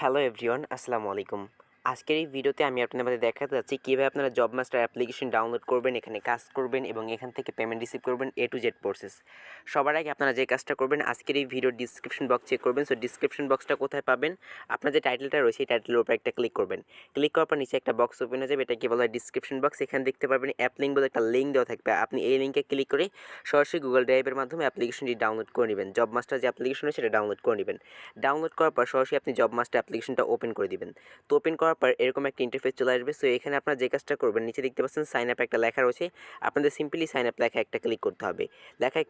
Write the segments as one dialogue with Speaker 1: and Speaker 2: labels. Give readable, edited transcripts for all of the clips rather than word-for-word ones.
Speaker 1: Hello everyone, আসসালামু আলাইকুম। আজকের এই ভিডিওতে আমি আপনাদের দেখাতে যাচ্ছি কীভাবে আপনারা জব মাস্টার অ্যাপ্লিকেশন ডাউনলোড করবেন, এখানে কাজ করবেন এবং এখান থেকে পেমেন্ট রিসিভ করবেন, A to Z প্রসেস। সবার আগে আপনারা যে কাজটা করবেন, আজকের এই ভিডিওর ডিসক্রিপশন বক্স চেক করবেন। সো ডিসক্রিপশন বক্সটা কোথায় পাবেন? আপনার যে টাইটেলটা রয়েছে এই টাইটেলের উপর একটা ক্লিক করবেন। ক্লিক করার পর নিচে একটা বক্স ওপেন হয়ে যাবে, এটাকে বলা হয় ডিসক্রিপশন বক্স। এখানে দেখতে পারবেন অ্যাপ লিঙ্ক বলে একটা লিঙ্ক দেওয়া থাকবে। আপনি এই লিঙ্কে ক্লিক করে সরাসরি গুগল ড্রাইভের মাধ্যমে অ্যাপ্লিকেশনটি ডাউনলোড করে নেবেন। জব মাস্টার যে অ্যাপ্লিকেশন আছে সেটা ডাউনলোড করে নেবেন। ডাউনলোড করার পর সরাসরি আপনি জব মাস্টার অ্যাপ্লিকেশনটা ওপেন করে দিবেন। তো ওপেন করার পর এরকম একটা ইন্টারফেস চলে আসবে। সো এখানে আপনারা যে কাজটা করবেন, নিচে দেখতে পাচ্ছেন সাইন আপ একটা লেখা রয়েছে। আপনাদের সিম্পলি সাইন আপ লেখা একটা ক্লিক করতে হবে। লেখায়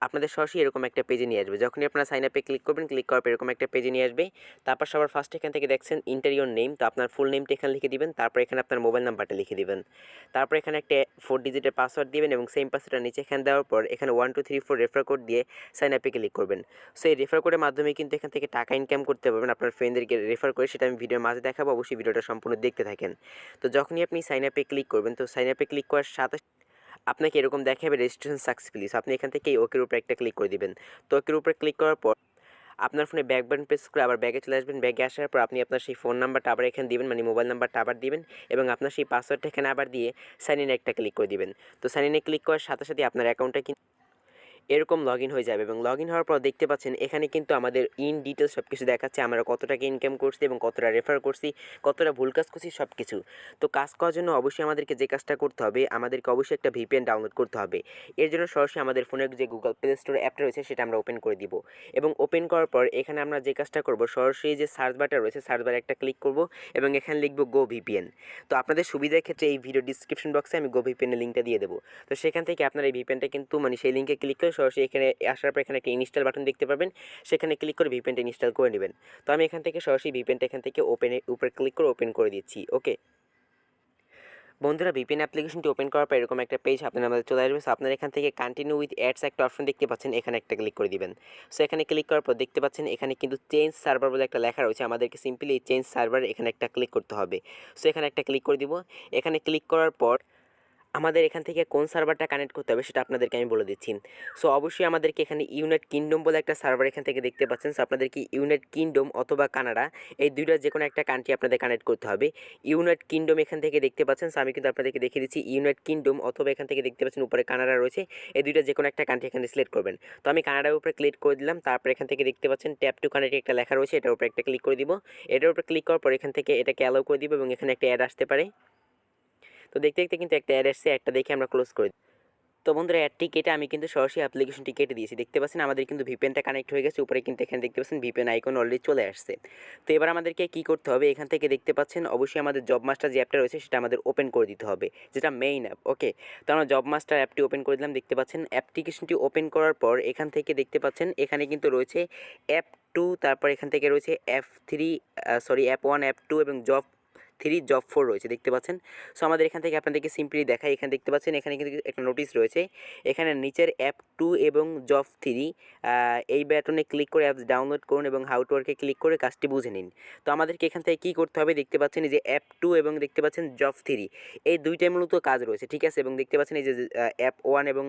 Speaker 1: আপনাদের সরাসরি এরকম একটা পেজে নিয়ে আসবে। যখনই আপনারা সাইন আপে ক্লিক করবেন, ক্লিক করার পর এরকম একটা পেজে নিয়ে আসবে। তারপর সবার ফার্স্ট এখান থেকে দেখছেন ইন্টার ইওর নেম। তো আপনার ফুল নেমটা এখানে লিখে দিবেন। তারপর এখানে আপনার মোবাইল নাম্বারটা লিখে দিবেন। তারপর এখানে একটা 4 ডিজিটের পাসওয়ার্ড দিবেন এবং সেম পাসওয়ার্ডটা নিচে এখানে দেওয়ার পর এখানে 1 2 3 4 রেফার কোড দিয়ে সাইন আপে ক্লিক করবেন। সো এই রেফার কোডের মাধ্যমে কিন্তু এখান থেকে টাকা ইনকাম করতে পারবেন আপনার ফ্রেন্ডদেরকে রেফার করে। সেটা আমি ভিডিওর মাঝে দেখাবো, অবশ্যই ভিডিওটা সম্পূর্ণ দেখতে থাকেন। তো যখনই আপনি সাইন আপে ক্লিক করবেন, তো সাইন আপে ক্লিক করার সাথে আপনাকে এরকম দেখাবে রেজিস্ট্রেশন সাকসেসফুলি। সো আপনি এখান থেকে এই ওকের উপরে একটা ক্লিক করে দিবেন। তো ওকের উপরে ক্লিক করার পর আপনার ফোনে ব্যাক বাটন প্রেস করে আবার ব্যাগে চলে আসবেন। ব্যাগে আসার পর আপনি আপনার সেই ফোন নাম্বারটা আবার এখানে দিবেন, মানে মোবাইল নাম্বারটা আবার দিবেন এবং আপনার সেই পাসওয়ার্ডটা এখানে আবার দিয়ে সাইন ইনে একটা ক্লিক করে দিবেন। তো সাইন ইনে ক্লিক করার সাথে সাথে আপনার অ্যাকাউন্টটা কিন্তু এরকম লগ ইন হয়ে যাবে এবং লগ ইন হওয়ার পর দেখতে পাচ্ছেন এখানে কিন্তু আমাদের ইন ডিটেলস সব কিছু দেখাচ্ছে। আমরা কত টাকা ইনকাম করছি এবং কতটা রেফার করছি, কতটা ভুল কাজ করছি, সব কিছু। তো কাজ করার জন্য অবশ্যই আমাদেরকে যে কাজটা করতে হবে, আমাদেরকে অবশ্যই একটা ভিপিএন ডাউনলোড করতে হবে। এর জন্য সরাসরি আমাদের ফোনের যে গুগল প্লে স্টোর অ্যাপটা রয়েছে সেটা আমরা ওপেন করে দিব এবং ওপেন করার পর এখানে আমরা যে কাজটা করব, সরাসরি যে সার্চ বারটা রয়েছে সার্চ বারে একটা ক্লিক করব এবং এখানে লিখব গো ভিপিএন। তো আপনাদের সুবিধার ক্ষেত্রে এই ভিডিও ডিসক্রিপশন বক্সে আমি গো ভিপিএনের লিঙ্কটা দিয়ে দেবো। তো সেখান থেকে আপনার এই ভিপিএনটা কিন্তু সেই লিঙ্কে ক্লিক করে সরাসরি এখানে আসার পর এখানে একটা ইনস্টল বাটন দেখতে পাবেন, সেখানে ক্লিক করে ভিপিএনটা ইনস্টল করে নেবেন। তো আমি এখান থেকে সরাসরি ভিপিএনটা এখান থেকে উপরে ক্লিক করে ওপেন করে দিচ্ছি। ওকে বন্ধুরা, ভিপিএন অ্যাপ্লিকেশনটি ওপেন করার পর এরকম একটা পেজ আপনার আমাদের চলে আসবে। সো আপনার এখান থেকে কন্টিনিউ উইথ অ্যাডস একটা অপশন দেখতে পাচ্ছেন, এখানে একটা ক্লিক করে দিবেন। সো এখানে ক্লিক করার পর দেখতে পাচ্ছেন এখানে কিন্তু চেঞ্জ সার্ভার বলে একটা লেখা রয়েছে। আমাদেরকে সিম্পলি এই চেঞ্জ সার্ভার এখানে একটা ক্লিক করতে হবে। সো এখানে একটা ক্লিক করে দিব। এখানে ক্লিক করার পর আমাদের এখান থেকে কোন সার্ভারটা কানেক্ট করতে হবে সেটা আপনাদেরকে আমি বলে দিচ্ছি। সো অবশ্যই আমাদেরকে এখানে ইউনাইটেড কিংডম বলে একটা সার্ভার এখান থেকে দেখতে পাচ্ছেন। সো আপনাদেরকে ইউনাইটেড কিংডম অথবা কানাডা, এই দুইটার যে কোনো একটা কান্ট্রি আপনাদের কানেক্ট করতে হবে। ইউনাইটেড কিংডম এখান থেকে দেখতে পাচ্ছেন। সো আমি কিন্তু আপনাদেরকে দেখিয়ে দিচ্ছি ইউনাইটেড কিংডম অথবা এখান থেকে দেখতে পাচ্ছেন উপরে কানাডা রয়েছে। এই দুইটা যে কোনো একটা কান্ট্রি এখানে সিলেক্ট করবেন। তো আমি কানাডার উপরে ক্লিক করে দিলাম। তারপর এখান থেকে দেখতে পাচ্ছেন ট্যাপ টু কানেক্ট একটা লেখা রয়েছে, এটার উপরে একটা ক্লিক করে দিব। এটার উপরে ক্লিক করার পর এখান থেকে এটাকে অ্যালাউ করে দিব এবং এখানে একটা অ্যাড আসতে পারে। তো দেখতে দেখতে কিন্তু একটা অ্যাড আসছে, একটা দেখে আমরা ক্লোজ করে দিই। তো বন্ধুরা, অ্যাডটি কেটে আমি কিন্তু সরাসরি অ্যাপ্লিকেশনটি কেটে দিয়েছি। দেখতে পাচ্ছেন আমাদের কিন্তু ভিপিএনটা কানেক্ট হয়ে গেছে। উপরে কিন্তু এখানে দেখতে পাচ্ছেন ভিপিএন আইকন অলরেডি চলে আসছে। তো এবার আমাদেরকে কী করতে হবে, এখান থেকে দেখতে পাচ্ছেন অবশ্যই আমাদের জব মাস্টার যে অ্যাপটা রয়েছে সেটা আমাদের ওপেন করে দিতে হবে, যেটা মেইন অ্যাপ। ওকে, তো আমরা জব মাস্টার অ্যাপটি ওপেন করে দিলাম। দেখতে পাচ্ছেন অ্যাপ্লিকেশনটি ওপেন করার পর এখান থেকে দেখতে পাচ্ছেন এখানে কিন্তু রয়েছে অ্যাপ 2, তারপর এখান থেকে রয়েছে অ্যাপ 1, অ্যাপ 2 এবং জব 4 রয়েছে, দেখতে পাচ্ছেন। সো আমাদের এখান থেকে আপনাদেরকে সিম্পলি দেখাই। এখানে দেখতে পাচ্ছেন এখানে কিন্তু একটা নোটিশ রয়েছে। এখানে নিচের অ্যাপ 2 এবং জব 3 এই বাটনে ক্লিক করে অ্যাপস ডাউনলোড করুন এবং হাউ টু ওয়ার্কে ক্লিক করে কাজটি বুঝে নিন। তো আমাদেরকে এখান থেকে কী করতে হবে, দেখতে পাচ্ছেন এই যে অ্যাপ 2 এবং দেখতে পাচ্ছেন জব 3, এই দুইটাই মূলত কাজ রয়েছে, ঠিক আছে। এবং দেখতে পাচ্ছেন এই যে অ্যাপ 1 এবং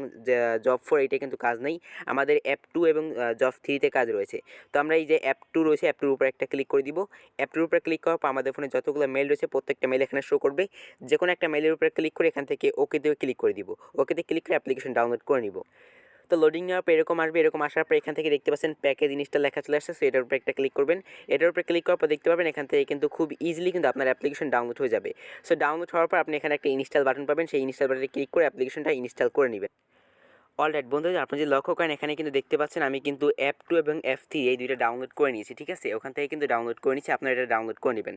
Speaker 1: জব 4 এইটা কিন্তু কাজ নেই, আমাদের অ্যাপ 2 এবং জব 3তে কাজ রয়েছে। তো আমরা এই যে অ্যাপ 2 রয়েছে, অ্যাপ 2 উপরে একটা ক্লিক করে দিব। অ্যাপ 2 উপরে ক্লিক করার পর আমাদের ফোনে যতগুলো মেল রয়েছে প্রত্যেকটা মেল এখানে শো করবে। যে কোনো একটা মেলের উপরে ক্লিক করে এখান থেকে ওকেতে ক্লিক করে দিব। ওকেতে ক্লিক করে অ্যাপ্লিকেশন ডাউনলোড করে নিব। তো লোডিং নেওয়ার পর এরকম আসবে। এরকম আসার পর এখান থেকে দেখতে পাচ্ছেন প্যাকেজ জিনিসটা লেখা চলে আসছে। সো এটার উপরে একটা ক্লিক করবেন। এটার উপরে ক্লিক করার পর দেখতে পাবেন এখান থেকে কিন্তু খুব ইজিলি কিন্তু আপনার অ্যাপ্লিকেশন ডাউনলোড হয়ে যাবে। সো ডাউনলোড হওয়ার পর আপনি এখানে একটা ইনস্টল বাটন পাবেন, সেই ইনস্টল বাটনে ক্লিক করে অ্যাপ্লিকেশনটা ইনস্টল করে নেবেন। অলরাইট বন্ধুরা, আপনি যদি লক্ষ্য করেন এখানে কিন্তু দেখতে পাচ্ছেন আমি কিন্তু অ্যাপ 2 এবং অ্যাপ 3 এই দুইটা ডাউনলোড করে নিয়েছি, ঠিক আছে। ওখান থেকে কিন্তু ডাউনলোড করে নিচ্ছি, আপনারা এটা ডাউনলোড করে নেবেন।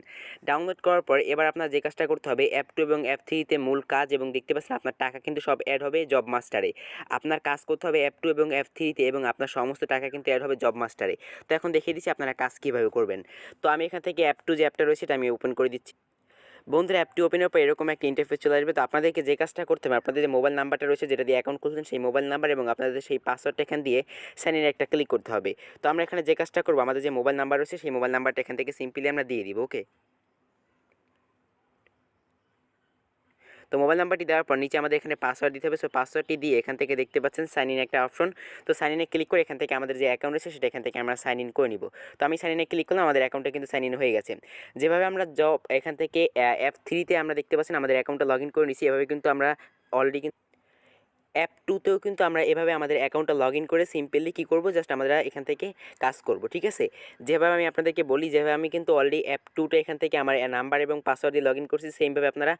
Speaker 1: ডাউনলোড করার পর এবার আপনার যে কাজটা করতে হবে, অ্যাপ 2 এবং অ্যাপ 3তে মূল কাজ এবং দেখতে পাচ্ছেন আপনার টাকা কিন্তু সব অ্যাড হবে জব মাস্টারে। আপনার কাজ করতে হবে অ্যাপ 2 এবং অ্যাপ 3তে এবং আপনার সমস্ত টাকা কিন্তু অ্যাড হবে জব মাস্টারে। তো এখন দেখিয়ে দিচ্ছি আপনারা কাজ কীভাবে করবেন। তো আমি এখান থেকে অ্যাপ 2 যে অ্যাপটা রয়েছে এটা আমি ওপেন করে দিচ্ছি। বন্ধুরা, অ্যাপটি ওপেনের পর এরকম একটা ইন্টারফেস চলে আসবে। তো আপনাদেরকে যে কাজটা করতে হবে, আপনাদের যে মোবাইল নাম্বারটা রয়েছে যেটা দিয়ে অ্যাকাউন্ট খুলছেন সেই মোবাইল নাম্বার এবং আপনাদের সেই পাসওয়ার্ডটা এখান দিয়ে সাইন ইন একটা ক্লিক করতে হবে। তো আমরা এখানে যে কাজটা করবো, আমাদের যে মোবাইল নাম্বার রয়েছে সেই মোবাইল নাম্বারটা এখান থেকে সিম্পলি আমরা দিয়ে দিব। ওকে, তো মোবাইল নাম্বারটি দেওয়ার পর নিচে আমাদের এখানে পাসওয়ার্ড দিতে হবে। সো পাসওয়ার্ডটি দিয়ে এখান থেকে দেখতে পাচ্ছেন সাইন ইন একটা অপশন। তো সাইন ইনে ক্লিক করে এখান থেকে আমাদের যে অ্যাকাউন্ট আছে সেটা এখান থেকে আমরা সাইন ইন করে নিব। তো আমি সাইন ইনে ক্লিক করলাম, আমাদের অ্যাকাউন্টে কিন্তু সাইন ইন হয়ে গেছে। যেভাবে আমরা জব এখান থেকে F3-তে আমরা দেখতে পাচ্ছেন আমাদের অ্যাকাউন্টটা লগ ইন করে নিচ্ছি। এভাবে কিন্তু আমরা অলরেডি অ্যাপ 2-তেও কিন্তু আমরা এভাবে আমাদের অ্যাকাউন্টটা লগ ইন করে সিম্পলি কী করবো, জাস্ট আমরা এখান থেকে কাজ করব, ঠিক আছে। যেভাবে আমি আপনাদেরকে বলি, যেভাবে আমি কিন্তু অলরেডি অ্যাপ 2-তে এখান থেকে আমার নাম্বার এবং পাসওয়ার্ড দিয়ে লগ ইন করছি, সেমভাবে আপনারা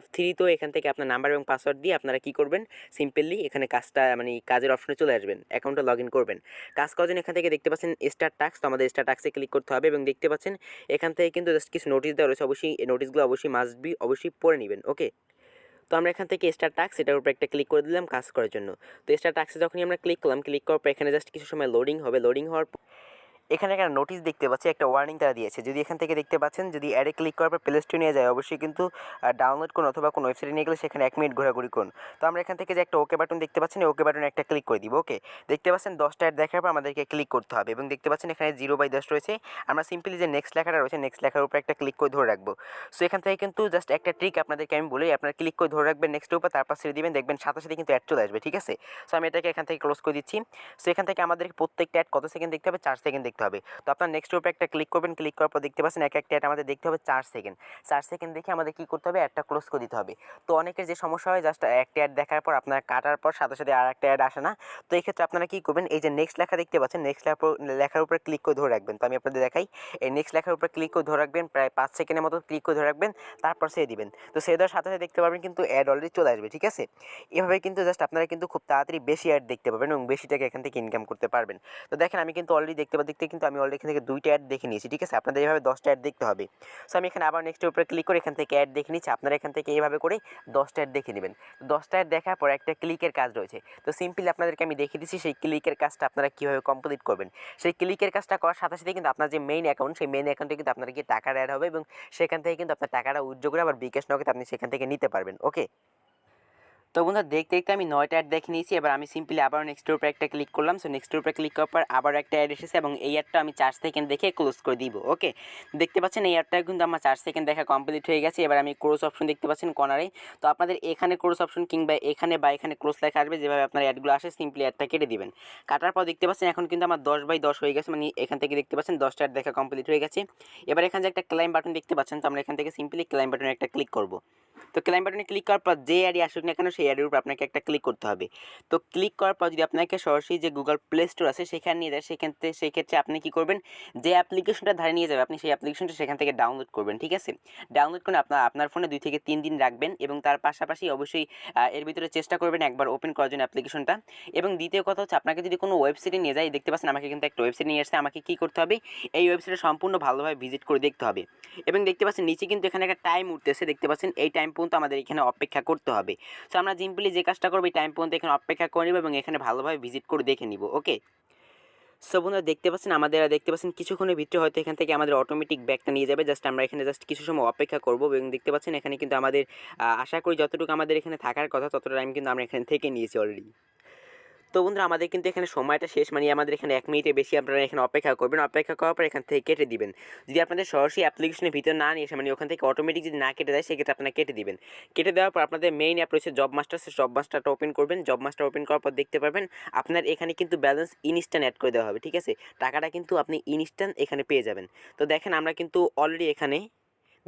Speaker 1: F3-তেও এখান থেকে আপনার নাম্বার এবং পাসওয়ার্ড দিয়ে আপনারা কী করবেন, সিম্পলি এখানে কাজটা মানে কাজের অপশনে চলে আসবেন, অ্যাকাউন্টটা লগ ইন করবেন। কাজ করার জন্য এখান থেকে দেখতে পাচ্ছেন স্টার্ট টাস্ক, তো আমাদের স্টার্ট টাস্কে ক্লিক করতে হবে এবং দেখতে পাচ্ছেন এখান থেকে কিন্তু জাস্ট কিছু নোটিশ দেওয়া রয়েছে, অবশ্যই এই নোটিশগুলো অবশ্যই পড়ে নেবেন, ওকে। তো আমরা এখান থেকে স্টার্ট টাস্ক এটার উপর একটা ক্লিক করে দিলাম কাজ করার জন্য। তো স্টার্ট টাস্কে যখনই আমরা ক্লিক করলাম, ক্লিক করার পর এখানে জাস্ট কিছু সময় লোডিং হবে। লোডিং হওয়ার এখানে একটা নোটিশ দেখতে পাচ্ছি, একটা ওয়ার্নিং তারা দিয়েছে। যদি এখান থেকে দেখতে পাচ্ছেন, যদি অ্যাডে ক্লিক করার পর প্লে স্টোরে নিয়ে যায়, অবশ্যই কিন্তু ডাউনলোড করুন অথবা কোনো ওয়েবসাইটে নিয়ে গেলে সেখানে 1 মিনিট ঘোরাঘুরি করুন। তো আমরা এখান থেকে যে একটা ওকে বাটন দেখতে পাচ্ছেন, ওকে বাটনে একটা ক্লিক করে দিব, ওকে। দেখতে পাচ্ছেন 10টা অ্যাড দেখার পর আমাদেরকে ক্লিক করতে হবে এবং দেখতে পাচ্ছেন এখানে 0/10 রয়েছে। আমরা সিম্পলি যে নেক্সট লেখাটা রয়েছে, নেক্সট লেখার উপর একটা ক্লিক করে ধরে রাখবো। সো এখান থেকে কিন্তু জাস্ট একটা ট্রিক আপনাদেরকে আমি বলি, আপনারা ক্লিক করে ধরে রাখবেন নেক্সটের উপর, তারপর ছেড়ে দিবেন, দেখবেন সাথে সাথে কিন্তু অ্যাড চলে আসবে, ঠিক আছে। সো আমি এটাকে এখান থেকে ক্লোজ করে দিচ্ছি। সো এখান থেকে আমাদের প্রত্যেকটা অ্যাড কত সেকেন্ড দেখতে হবে, 4 সেকেন্ড দেখতে হবে। তো আপনার নেক্সটের উপর একটা ক্লিক করবেন, ক্লিক করার পর দেখতে পাচ্ছেন এক একটা অ্যাড আমাদের দেখতে হবে 4 সেকেন্ড। 4 সেকেন্ড দেখে আমাদের কী করতে হবে, অ্যাডটা ক্লোজ করে দিতে হবে। তো অনেকের যে সমস্যা হয়, জাস্ট একটা অ্যাড দেখার পর আপনার কাটার পর সাথে সাথে আর একটা অ্যাড আসে না। তো এই ক্ষেত্রে আপনারা কী করবেন, এই যে নেক্সট লেখা দেখতে পাচ্ছেন, নেক্সট লেখার উপরে ক্লিক করে ধরে রাখবেন। তো আমি আপনাদের দেখাই, এই নেক্সট লেখার উপরে ক্লিক করে ধরে রাখবেন, প্রায় 5 সেকেন্ডের মতো ক্লিক করে ধরে রাখবেন, তারপর ছেড়ে দিবেন। তো ছেড়ে দেওয়ার সাথে সাথে দেখতে পাবেন কিন্তু অ্যাড অলরেডি চলে আসবে, ঠিক আছে। এভাবে কিন্তু জাস্ট আপনারা কিন্তু খুব তাড়াতাড়ি বেশি অ্যাড দেখতে পাবেন এবং বেশি টাকা এখান থেকে ইনকাম করতে পারবেন। তো দেখেন আমি কিন্তু অলরেডি দেখতে কিন্তু আমি অলরেডি এখান থেকে 2টা অ্যাড দেখে নিয়েছি, ঠিক আছে। আপনাদের এইভাবে 10টা অ্যাড দেখতে হবে। সো আমি এখানে আবার নেক্সটের উপরে ক্লিক করে এখান থেকে অ্যাড দেখে নিচ্ছি। আপনারা এখান থেকে এইভাবে করে 10টা অ্যাড দেখে নেবেন। 10টা অ্যাড দেখার পর একটা ক্লিকের কাজ রয়েছে। তো সিম্পলি আপনাদেরকে আমি দেখিয়ে দিচ্ছি সেই ক্লিকের কাজটা আপনারা কীভাবে কমপ্লিট করবেন। সেই ক্লিকের কাজটা করার সাথে সাথে কিন্তু আপনার যে মেইন অ্যাকাউন্ট, সেই মেইন অ্যাকাউন্টে কিন্তু আপনার কি টাকা অ্যাড হবে এবং সেখান থেকে কিন্তু আপনার টাকাটা উইথড্র করে আবার বিকাশ নগদ আপনি সেখান থেকে নিতে পারবেন, ওকে। তো বন্ধুরা দেখতে আমি 9টা অ্যাড দেখে নিয়েছি। এবার আমি সিম্পলি আবার নেক্সটের উপরে একটা ক্লিক করলাম। সো নেক্সটের উপরে ক্লিক করার পর আবার একটা অ্যাড এসেছে এবং এই অ্যাডটা আমি 4 সেকেন্ড দেখে ক্লোজ করে দিব, ওকে। দেখতে পাচ্ছেন এই অ্যাডটা কিন্তু আমার 4 সেকেন্ড দেখা কমপ্লিট হয়ে গেছে। এবার আমি ক্লোজ অপশন দেখতে পাচ্ছেন কর্নারে। তো আপনাদের এখানে ক্লোজ অপশন কিংবা এখানে ক্লোজ লেখা আসবে, যেভাবে আপনার অ্যাডগুলো আসে সিম্পলি অ্যাডটা কেটে দিবেন। কাটার পর দেখতে পাচ্ছেন এখন কিন্তু আমার 10/10 হয়ে গেছে, মানে এখান থেকে দেখতে পাচ্ছেন 10টা অ্যাড দেখা কমপ্লিট হয়ে গেছে। এবার এখানে যে একটা ক্লাইম বাটন দেখতে পাচ্ছেন, তো আমরা এখান থেকে সিম্পলি ক্লাইম বাটনে একটা ক্লিক করব। তো ক্লাইম বাটনে ক্লিক করার পর যে অ্যাডই আসুক না কেন, সেই অ্যাডের উপর আপনাকে একটা ক্লিক করতে হবে। তো ক্লিক করার পর যদি আপনাকে সরাসরি যে গুগল প্লে স্টোর আছে সেখানে নিয়ে যায়, সেই ক্ষেত্রে আপনি কী করবেন, যে অ্যাপ্লিকেশনটা ধারে নিয়ে যাবে আপনি সেই অ্যাপ্লিকেশনটা সেখান থেকে ডাউনলোড করবেন, ঠিক আছে। ডাউনলোড করে আপনার ফোনে 2 থেকে 3 দিন রাখবেন এবং তার পাশাপাশি অবশ্যই এর ভিতরে চেষ্টা করবেন একবার ওপেন করার জন্য অ্যাপ্লিকেশনটা। এবং দ্বিতীয় কথা হচ্ছে, আপনাকে যদি কোনো ওয়েবসাইটে নিয়ে যায়, দেখতে পাচ্ছেন আমাকে কিন্তু একটা ওয়েবসাইট নিয়ে আসছে, আমাকে কী করতে হবে, এই ওয়েবসাইটে সম্পূর্ণ ভালোভাবে ভিজিট করে দেখতে হবে। এবং দেখতে পাচ্ছেন নিচে কিন্তু এখানে একটা টাইম উঠতেছে, দেখতে পাচ্ছেন এই টাইম পর্যন্ত আমাদের এখানে অপেক্ষা করতে হবে। সো আমরা সিম্পলি যে কাজটা করবো, এই টাইম পর্যন্ত এখানে অপেক্ষা করে নিব এবং এখানে ভালোভাবে ভিজিট করে দেখে নিব, ওকে। সো বন্ধুরা দেখতে পাচ্ছেন কিছুক্ষণের ভিতরে হয়তো এখান থেকে আমাদের অটোমেটিক ব্যাগটা নিয়ে যাবে। জাস্ট আমরা এখানে কিছু সময় অপেক্ষা করবো এবং দেখতে পাচ্ছেন এখানে কিন্তু আমাদের আশা করি যতটুকু আমাদের এখানে থাকার কথা ততটা টাইম কিন্তু আমরা এখানে থেকে নিয়েছি অলরেডি। তো বন্ধুরা আমাদের কিন্তু এখানে সময়টা শেষ, মানে আমাদের এখানে 1 মিনিটের বেশি আপনারা এখানে অপেক্ষা করবেন। অপেক্ষা করার পর এখান থেকে কেটে দিবেন। যদি আপনাদের সরাসরি অ্যাপ্লিকেশনের ভিতর না নিয়ে এসে, মানে ওখান থেকে অটোমেটিক যদি না কেটে দেয়, সেক্ষেত্রে আপনারা কেটে দিবেন। কেটে দেওয়ার পর আপনাদের মেইন অ্যাপ রয়েছে জব মাস্টার, সেই জব মাস্টারটা ওপেন করবেন। জব মাস্টার ওপেন করার পর দেখতে পারবেন আপনার এখানে কিন্তু ব্যালেন্স ইনস্ট্যান্ট অ্যাড করে দেওয়া হবে, ঠিক আছে। টাকাটা কিন্তু আপনি ইনস্ট্যান্ট এখানে পেয়ে যাবেন। তো দেখেন আমরা কিন্তু অলরেডি এখানে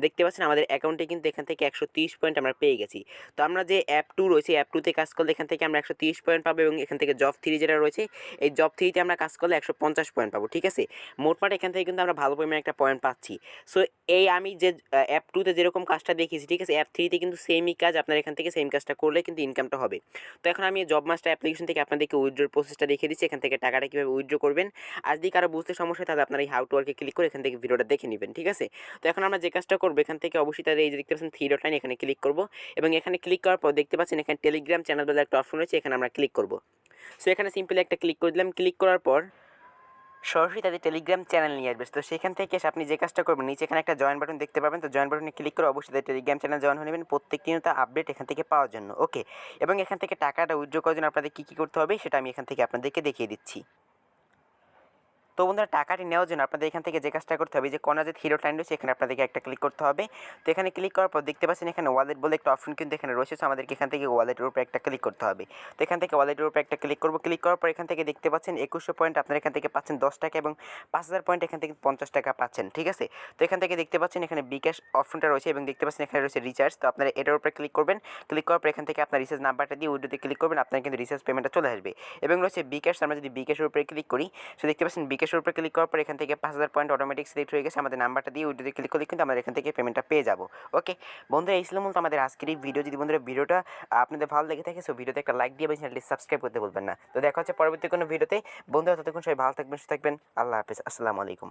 Speaker 1: দেখতে পাচ্ছেন আমাদের অ্যাকাউন্টে কিন্তু এখান থেকে 130 পয়েন্ট আমরা পেয়ে গেছি। তো আমরা যে অ্যাপ 2 রয়েছে, অ্যাপ 2তে কাজ করলে এখান থেকে আমরা 130 পয়েন্ট পাবো এবং এখান থেকে জব 3 যেটা রয়েছে, এই জব 3তে আমরা কাজ করলে 150 পয়েন্ট পাবো, ঠিক আছে। মোটমাট এখান থেকে কিন্তু আমরা ভালো পরিমাণে একটা পয়েন্ট পাচ্ছি। সো এই আমি যে অ্যাপ 2তে যেরকম কাজটা দেখিয়েছি, ঠিক আছে, অ্যাপ 3তে কিন্তু সেমই কাজ, আপনার এখান থেকে সেম কাজটা করলে কিন্তু ইনকামটা হবে। তো এখন আমি জব মাস্টার অ্যাপ্লিকেশন থেকে আপনাদেরকে উইথড্রোর প্রসেসটা দেখিয়ে দিচ্ছি, এখান থেকে টাকাটা কীভাবে উইথড্র করবেন। আর যদি কারো বুঝতে সমস্যা হয় তাহলে আপনারা এই হাউ টু ওয়ার্কে ক্লিক করে এখান থেকে ভিডিওটা দেখে নেবেন, ঠিক আছে। তো এখন আমরা যে কাজটা করবো, এখান থেকে অবশ্যই তাদের এই যে দেখতে পাচ্ছেন 3 ডট লাইন, এখানে ক্লিক করব এবং এখানে ক্লিক করার পর দেখতে পাচ্ছেন এখানে টেলিগ্রাম চ্যানেল বলে একটা অপশন রয়েছে, এখানে আমরা ক্লিক করব। সো এখানে সিম্পলি একটা ক্লিক করে দিলাম। ক্লিক করার পর সরাসরি তাদের টেলিগ্রাম চ্যানেল নিয়ে আসবে। তো সেখান থেকে এসে আপনি যে কাজটা করবেন, নিচে এখানে একটা জয়েন বাটন দেখতে পাবেন। তো জয়েন বাটনে ক্লিক করে অবশ্যই তাদের টেলিগ্রাম চ্যানেল জয়েন হয়ে নেবেন প্রত্যেক দিন তা আপডেট এখান থেকে পাওয়ার জন্য, ওকে। এবং এখান থেকে টাকাটা উইথড্র করার জন্য আপনাদের কী করতে হবে সেটা আমি এখান থেকে আপনাদেরকে দেখিয়ে দিচ্ছি। তো বন্ধুরা টাকাটি নেওয়ার জন্য আপনাদের এখান থেকে যে কাজটা করতে হবে, যে কর্নার যে থ্রি ডট লাইন রয়েছে এখানে আপনাদেরকে একটা ক্লিক করতে হবে। তো এখানে ক্লিক করার পর দেখতে পাচ্ছেন এখানে ওয়ালেট বলে একটা অপশন কিন্তু এখানে রয়েছে। আমাদেরকে এখান থেকে ওয়ালেটের উপরে একটা ক্লিক করতে হবে। তো এখান থেকে ওয়ালেটের উপরে একটা ক্লিক করব। ক্লিক করার পর এখান থেকে দেখতে পাচ্ছেন 2100 পয়েন্ট আপনারা এখান থেকে পাচ্ছেন 10 টাকা এবং 5000 পয়েন্ট এখান থেকে 50 টাকা পাচ্ছেন, ঠিক আছে। তো এখান থেকে দেখতে পাচ্ছেন এখানে বিকাশ অপশনটা রয়েছে এবং দেখতে পাচ্ছেন এখানে রয়েছে রিচার্জ। তো আপনারা এটার উপরে ক্লিক করবেন। ক্লিক করার পর এখান থেকে আপনার রিচার্জ নাম্বারটা দিয়ে উইডোতে ক্লিক করবেন, আপনার কিন্তু রিচার্জ পেমেন্টটা চলে আসবে। এবং রয়েছে বিকাশ, আমরা যদি বিকাশের উপরে ক্লিক করি, সো দেখতে পাচ্ছেন বিকাশের উপরে ক্লিক করার পর এখান থেকে 5000 পয়েন্ট অটোমেটিক সিলেক্ট হয়ে গেছে। আমাদের নাম্বারটা দিয়ে উইডোতে ক্লিক করলে কিন্তু আমরা এখান থেকে পেমেন্টটা পেয়ে যাবো। ওকে বন্ধুরা, এই ছিল মূলত আমাদের আজকের এই ভিডিও। যদি বন্ধুরা ভিডিওটা আপনাদের ভালো লেগে থাকে সো ভিডিওতে একটা লাইক দিয়ে চ্যানেলটি সাবস্ক্রাইব করতে ভুলবেন না। তো দেখা হচ্ছে পরবর্তী কোনো ভিডিওতে। বন্ধুরা ততক্ষণ সবাই ভালো থাকবেন, সুস্থ থাকবেন। আল্লাহ হাফেজ, আসসালামু আলাইকুম।